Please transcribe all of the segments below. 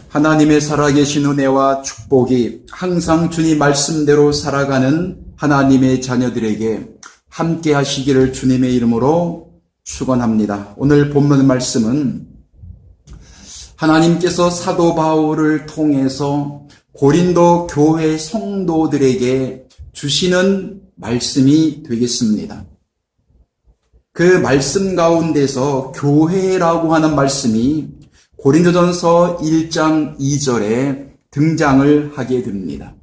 하나님의 살아계신 은혜와 축복이 항상 주님 말씀대로 살아가는 하나님의 자녀들에게 함께 하시기를 주님의 이름으로 축원합니다. 오늘 본문 말씀은 하나님께서 사도 바울을 통해서 고린도 교회 성도들에게 주시는 말씀이 되겠습니다. 그 말씀 가운데서 교회라고 하는 말씀이 고린도전서 1장 2절에 등장을 하게 됩니다.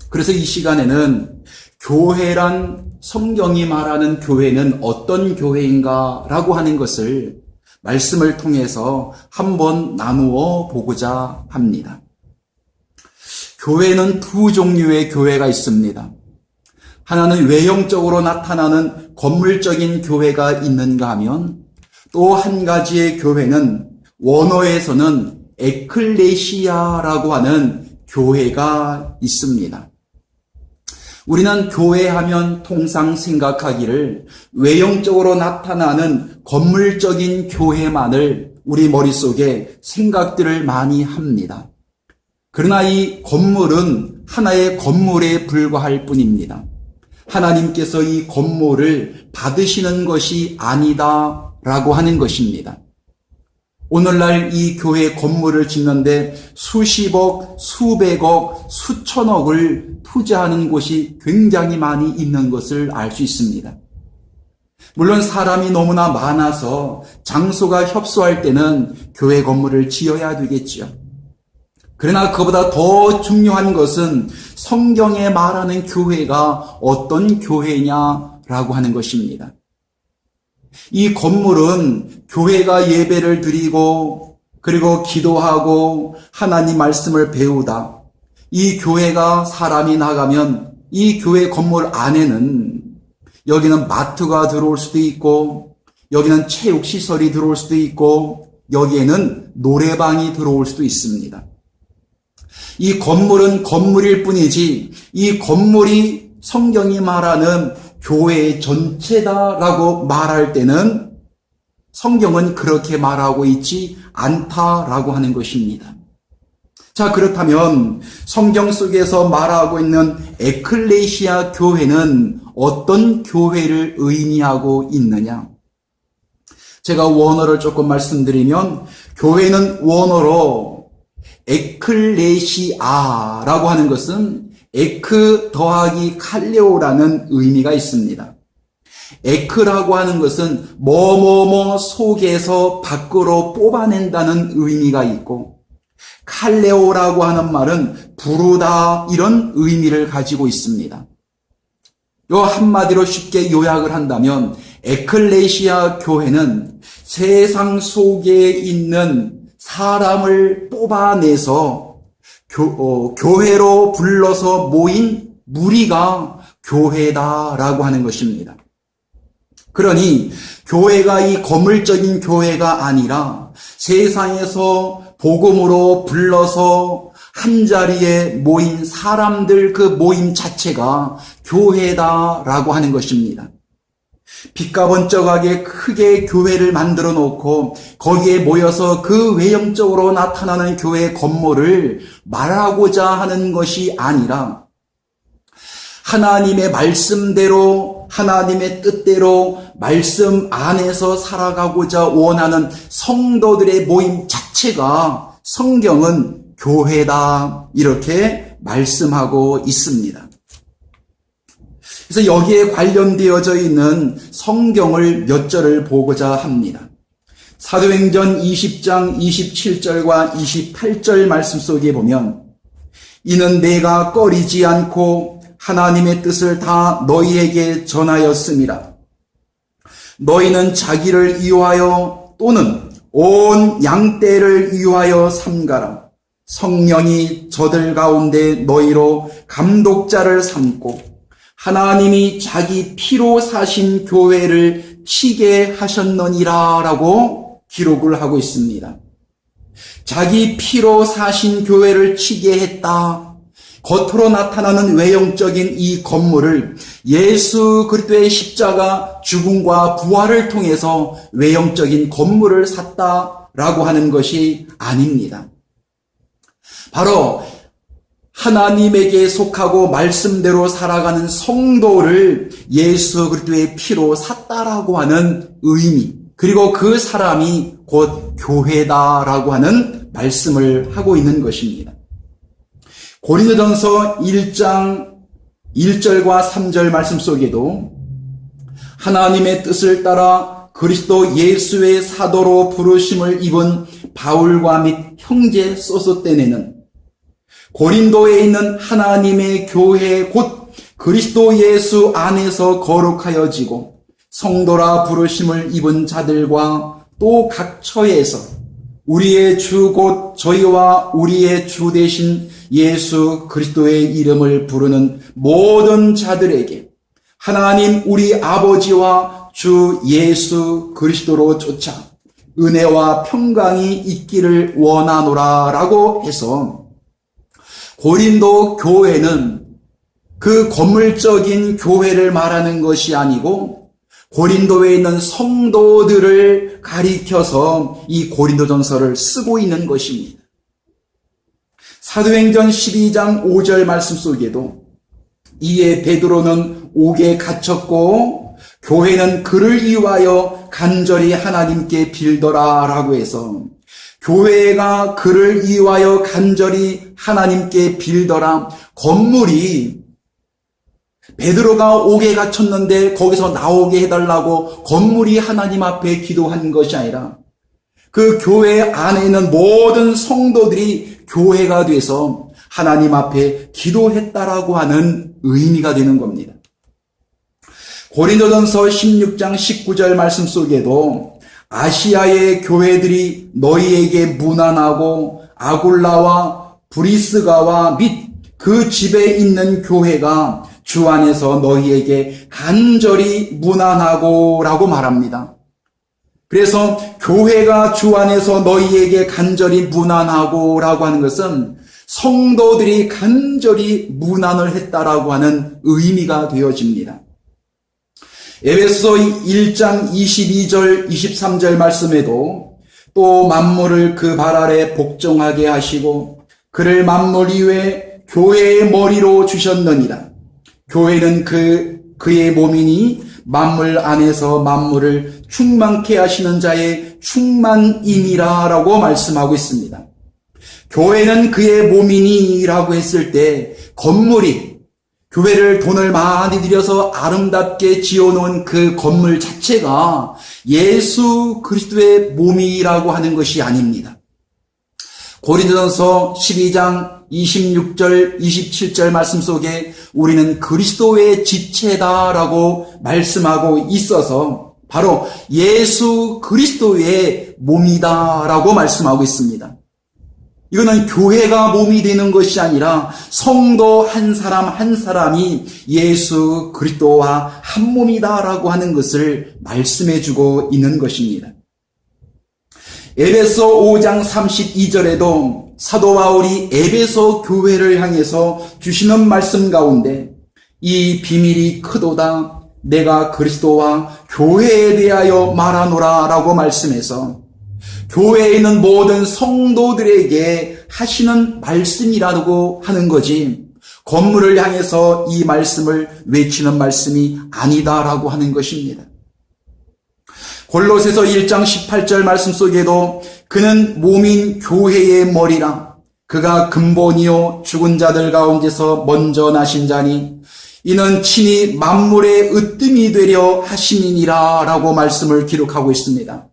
그래서 이 시간에는 교회란 성경이 말하는 교회는 어떤 교회인가 라고 하는 것을 말씀을 통해서 한번 나누어 보고자 합니다. 교회는 두 종류의 교회가 있습니다. 하나는 외형적으로 나타나는 건물적인 교회가 있는가 하면 또 한 가지의 교회는 원어에서는 에클레시아라고 하는 교회가 있습니다. 우리는 교회하면 통상 생각하기를 외형적으로 나타나는 건물적인 교회만을 우리 머릿속에 생각들을 많이 합니다. 그러나 이 건물은 하나의 건물에 불과할 뿐입니다. 하나님께서 이 건물을 받으시는 것이 아니다라고 하는 것입니다. 오늘날 이 교회 건물을 짓는데 수십억, 수백억, 수천억을 투자하는 곳이 굉장히 많이 있는 것을 알 수 있습니다. 물론 사람이 너무나 많아서 장소가 협소할 때는 교회 건물을 지어야 되겠지요. 그러나 그보다 더 중요한 것은 성경에 말하는 교회가 어떤 교회냐라고 하는 것입니다. 이 건물은 교회가 예배를 드리고 그리고 기도하고 하나님 말씀을 배우다. 이 교회가 사람이 나가면 이 교회 건물 안에는 여기는 마트가 들어올 수도 있고 여기는 체육시설이 들어올 수도 있고 여기에는 노래방이 들어올 수도 있습니다. 이 건물은 건물일 뿐이지 이 건물이 성경이 말하는 교회의 전체다라고 말할 때는 성경은 그렇게 말하고 있지 않다라고 하는 것입니다. 자, 그렇다면 성경 속에서 말하고 있는 에클레시아 교회는 어떤 교회를 의미하고 있느냐? 제가 원어를 조금 말씀드리면 교회는 원어로 에클레시아라고 하는 것은 에크 더하기 칼레오라는 의미가 있습니다. 에크라고 하는 것은 뭐뭐뭐 속에서 밖으로 뽑아낸다는 의미가 있고 칼레오라고 하는 말은 부르다 이런 의미를 가지고 있습니다. 요 한마디로 쉽게 요약을 한다면 에클레시아 교회는 세상 속에 있는 사람을 뽑아내서 교회로 불러서 모인 무리가 교회다라고 하는 것입니다. 그러니 교회가 이 건물적인 교회가 아니라 세상에서 복음으로 불러서 한자리에 모인 사람들 그 모임 자체가 교회다라고 하는 것입니다. 빛과 번쩍하게 크게 교회를 만들어 놓고 거기에 모여서 그 외형적으로 나타나는 교회 건물을 말하고자 하는 것이 아니라 하나님의 말씀대로 하나님의 뜻대로 말씀 안에서 살아가고자 원하는 성도들의 모임 자체가 성경은 교회다 이렇게 말씀하고 있습니다. 그래서 여기에 관련되어져 있는 성경을 몇 절을 보고자 합니다. 사도행전 20장 27절과 28절 말씀 속에 보면 이는 내가 꺼리지 않고 하나님의 뜻을 다 너희에게 전하였음이라. 너희는 자기를 위하여 또는 온 양떼를 위하여 삼가라. 성령이 저들 가운데 너희로 감독자를 삼고 하나님이 자기 피로 사신 교회를 치게 하셨느니라 라고 기록을 하고 있습니다. 자기 피로 사신 교회를 치게 했다. 겉으로 나타나는 외형적인 이 건물을 예수 그리스도의 십자가 죽음과 부활을 통해서 외형적인 건물을 샀다라고 하는 것이 아닙니다. 바로 하나님에게 속하고 말씀대로 살아가는 성도를 예수 그리스도의 피로 샀다라고 하는 의미, 그리고 그 사람이 곧 교회다라고 하는 말씀을 하고 있는 것입니다. 고린도전서 1장 1절과 3절 말씀 속에도 하나님의 뜻을 따라 그리스도 예수의 사도로 부르심을 입은 바울과 및 형제 소스the네는 고린도에 있는 하나님의 교회 곧 그리스도 예수 안에서 거룩하여지고 성도라 부르심을 입은 자들과 또 각 처에서 우리의 주 곧 저희와 우리의 주 되신 예수 그리스도의 이름을 부르는 모든 자들에게 하나님 우리 아버지와 주 예수 그리스도로 쫓아 은혜와 평강이 있기를 원하노라 라고 해서 고린도 교회는 그 건물적인 교회를 말하는 것이 아니고 고린도에 있는 성도들을 가리켜서 이 고린도전서를 쓰고 있는 것입니다. 사도행전 12장 5절 말씀 속에도 이에 베드로는 옥에 갇혔고 교회는 그를 위하여 간절히 하나님께 빌더라 라고 해서 교회가 그를 위하여 간절히 하나님께 빌더라. 건물이 베드로가 옥에 갇혔는데 거기서 나오게 해달라고 건물이 하나님 앞에 기도한 것이 아니라 그 교회 안에 있는 모든 성도들이 교회가 돼서 하나님 앞에 기도했다라고 하는 의미가 되는 겁니다. 고린도전서 16장 19절 말씀 속에도 아시아의 교회들이 너희에게 문안하고 아굴라와 브리스가와 및 그 집에 있는 교회가 주 안에서 너희에게 간절히 문안하고 라고 말합니다. 그래서 교회가 주 안에서 너희에게 간절히 문안하고 라고 하는 것은 성도들이 간절히 문안을 했다라고 하는 의미가 되어집니다. 에베소 1장 22절 23절 말씀에도 또 만물을 그 발 아래 복종하게 하시고 그를 만물 위에 교회의 머리로 주셨느니라. 교회는 그의 몸이니 만물 안에서 만물을 충만케 하시는 자의 충만이니라 라고 말씀하고 있습니다. 교회는 그의 몸이니 라고 했을 때 건물이 교회를 돈을 많이 들여서 아름답게 지어놓은 그 건물 자체가 예수 그리스도의 몸이라고 하는 것이 아닙니다. 고린도전서 12장 26절, 27절 말씀 속에 우리는 그리스도의 지체다라고 말씀하고 있어서 바로 예수 그리스도의 몸이다라고 말씀하고 있습니다. 이거는 교회가 몸이 되는 것이 아니라 성도 한 사람 한 사람이 예수 그리스도와 한 몸이다라고 하는 것을 말씀해주고 있는 것입니다. 에베소 5장 32절에도 사도 바울이 에베소 교회를 향해서 주시는 말씀 가운데 이 비밀이 크도다 내가 그리스도와 교회에 대하여 말하노라 라고 말씀해서 교회에 있는 모든 성도들에게 하시는 말씀이라고 하는 거지 건물을 향해서 이 말씀을 외치는 말씀이 아니다라고 하는 것입니다. 골로새서 1장 18절 말씀 속에도 그는 몸인 교회의 머리라 그가 근본이요 죽은 자들 가운데서 먼저 나신 자니 이는 친히 만물의 으뜸이 되려 하심이니라 라고 말씀을 기록하고 있습니다.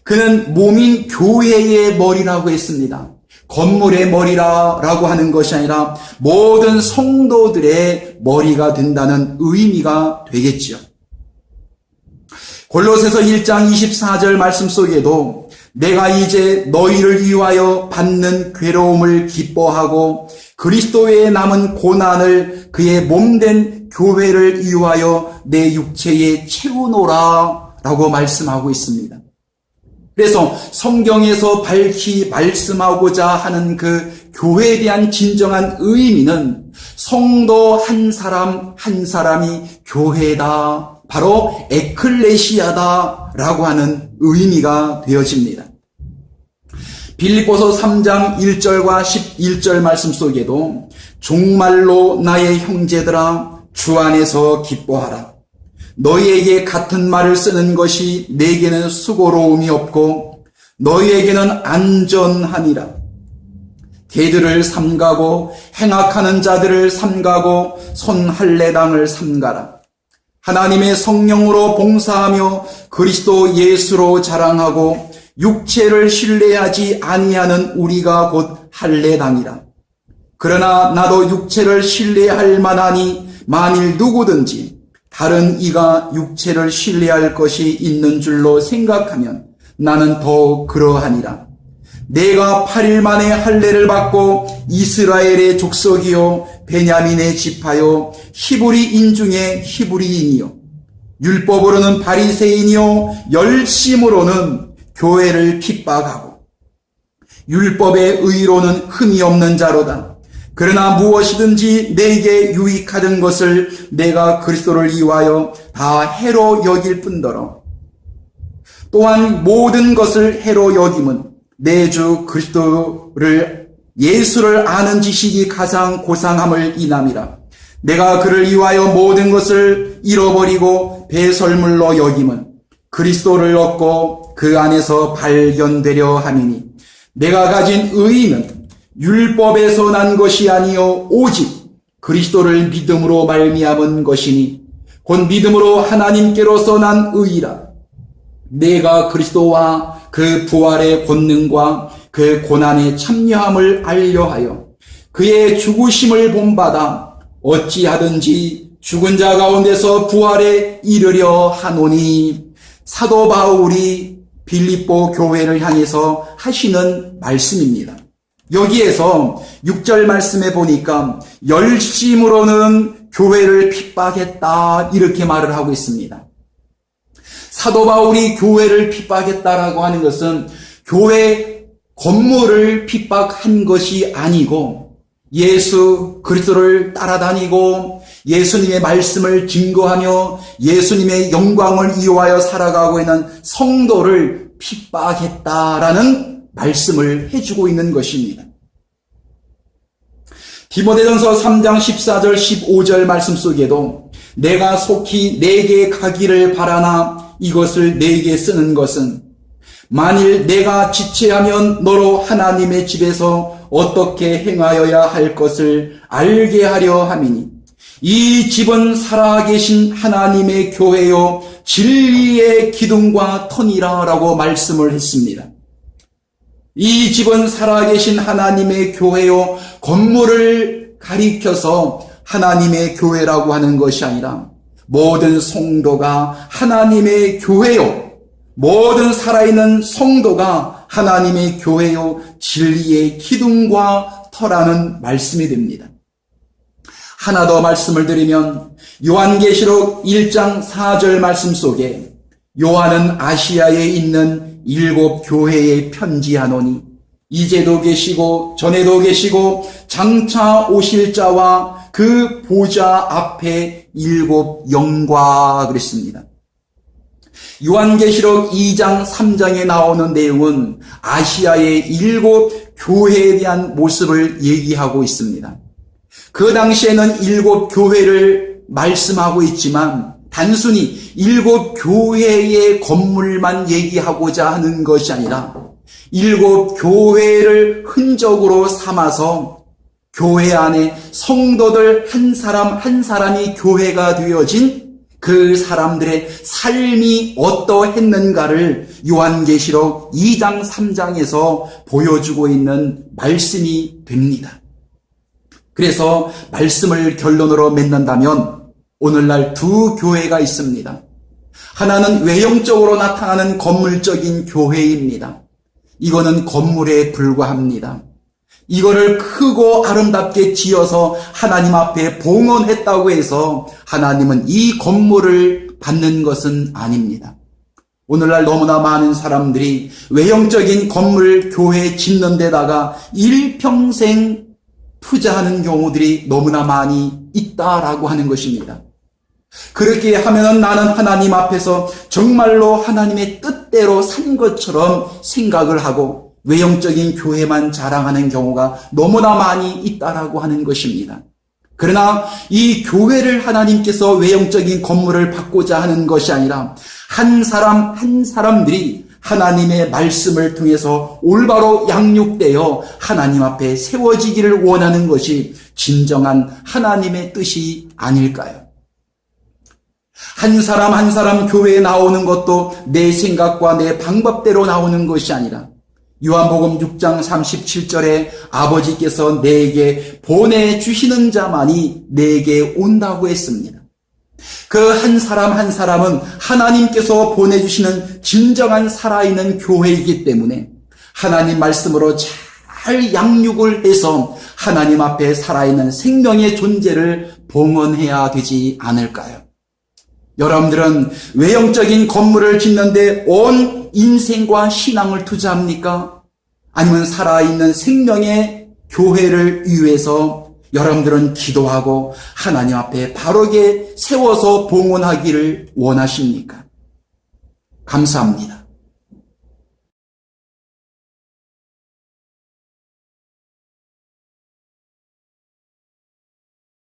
그는 몸인 교회의 머리라고 했습니다. 건물의 머리라고 하는 것이 아니라 모든 성도들의 머리가 된다는 의미가 되겠지요. 골로새서 1장 24절 말씀 속에도 내가 이제 너희를 위하여 받는 괴로움을 기뻐하고 그리스도의 남은 고난을 그의 몸된 교회를 위하여 내 육체에 채우노라 라고 말씀하고 있습니다. 그래서 성경에서 밝히 말씀하고자 하는 그 교회에 대한 진정한 의미는 성도 한 사람 한 사람이 교회다. 바로 에클레시아다라고 하는 의미가 되어집니다. 빌립보서 3장 1절과 11절 말씀 속에도 종말로 나의 형제들아 주 안에서 기뻐하라. 너희에게 같은 말을 쓰는 것이 내게는 수고로움이 없고 너희에게는 안전하니라. 개들을 삼가고 행악하는 자들을 삼가고 손할례당을 삼가라. 하나님의 성령으로 봉사하며 그리스도 예수로 자랑하고 육체를 신뢰하지 아니하는 우리가 곧 할례당이라. 그러나 나도 육체를 신뢰할 만하니 만일 누구든지 다른 이가 육체를 신뢰할 것이 있는 줄로 생각하면 나는 더욱 그러하니라. 내가 8일 만에 할례를 받고 이스라엘의 족속이요 베냐민의 지파요 히브리인 중에 히브리인이요 율법으로는 바리새인이요 열심으로는 교회를 핍박하고 율법의 의로는 흠이 없는 자로다. 그러나 무엇이든지 내게 유익하던 것을 내가 그리스도를 위하여 다 해로 여길 뿐더러 또한 모든 것을 해로 여김은 내 주 그리스도를 예수를 아는 지식이 가장 고상함을 인함이라. 내가 그를 위하여 모든 것을 잃어버리고 배설물로 여김은 그리스도를 얻고 그 안에서 발견되려 함이니 내가 가진 의의는 율법에서 난 것이 아니요 오직 그리스도를 믿음으로 말미암은 것이니 곧 믿음으로 하나님께로서 난 의의라. 내가 그리스도와 그 부활의 권능과 그 고난의 참여함을 알려하여 그의 죽으심을 본받아 어찌하든지 죽은 자 가운데서 부활에 이르려 하노니. 사도 바울이 빌립보 교회를 향해서 하시는 말씀입니다. 여기에서 6절 말씀에 보니까 열심으로는 교회를 핍박했다 이렇게 말을 하고 있습니다. 사도 바울이 교회를 핍박했다라고 하는 것은 교회 건물을 핍박한 것이 아니고 예수 그리스도를 따라다니고 예수님의 말씀을 증거하며 예수님의 영광을 이용하여 살아가고 있는 성도를 핍박했다라는 말씀을 해주고 있는 것입니다. 디모데전서 3장 14절 15절 말씀 속에도 내가 속히 내게 가기를 바라나 이것을 내게 쓰는 것은 만일 내가 지체하면 너로 하나님의 집에서 어떻게 행하여야 할 것을 알게 하려 함이니 이 집은 살아계신 하나님의 교회요 진리의 기둥과 터니라 라고 말씀을 했습니다. 이 집은 살아계신 하나님의 교회요 건물을 가리켜서 하나님의 교회라고 하는 것이 아니라 모든 성도가 하나님의 교회요 모든 살아있는 성도가 하나님의 교회요 진리의 기둥과 터라는 말씀이 됩니다. 하나 더 말씀을 드리면 요한계시록 1장 4절 말씀 속에 요한은 아시아에 있는 7 교회에 편지하노니 이제도 계시고 전에도 계시고 장차 오실 자와 그 보좌 앞에 7 영과 그랬습니다. 요한계시록 2장 3장에 나오는 내용은 아시아의 7 교회에 대한 모습을 얘기하고 있습니다. 그 당시에는 7 교회를 말씀하고 있지만 단순히 7 교회의 건물만 얘기하고자 하는 것이 아니라 7 교회를 흔적으로 삼아서 교회 안에 성도들 한 사람 한 사람이 교회가 되어진 그 사람들의 삶이 어떠했는가를 요한계시록 2장 3장에서 보여주고 있는 말씀이 됩니다. 그래서 말씀을 결론으로 맺는다면 오늘날 2 교회가 있습니다. 하나는 외형적으로 나타나는 건물적인 교회입니다. 이거는 건물에 불과합니다. 이거를 크고 아름답게 지어서 하나님 앞에 봉헌했다고 해서 하나님은 이 건물을 받는 것은 아닙니다. 오늘날 너무나 많은 사람들이 외형적인 건물 교회 짓는 데다가 일평생 투자하는 경우들이 너무나 많이 있다라고 하는 것입니다. 그렇게 하면은 나는 하나님 앞에서 정말로 하나님의 뜻대로 산 것처럼 생각을 하고 외형적인 교회만 자랑하는 경우가 너무나 많이 있다라고 하는 것입니다. 그러나 이 교회를 하나님께서 외형적인 건물을 받고자 하는 것이 아니라 한 사람 한 사람들이 하나님의 말씀을 통해서 올바로 양육되어 하나님 앞에 세워지기를 원하는 것이 진정한 하나님의 뜻이 아닐까요? 한 사람 한 사람 교회에 나오는 것도 내 생각과 내 방법대로 나오는 것이 아니라 요한복음 6장 37절에 아버지께서 내게 보내주시는 자만이 내게 온다고 했습니다. 그 한 사람 한 사람은 하나님께서 보내주시는 진정한 살아있는 교회이기 때문에 하나님 말씀으로 잘 양육을 해서 하나님 앞에 살아있는 생명의 존재를 봉헌해야 되지 않을까요? 여러분들은 외형적인 건물을 짓는데 온 인생과 신앙을 투자합니까? 아니면 살아있는 생명의 교회를 위해서 여러분들은 기도하고 하나님 앞에 바르게 세워서 봉헌하기를 원하십니까? 감사합니다.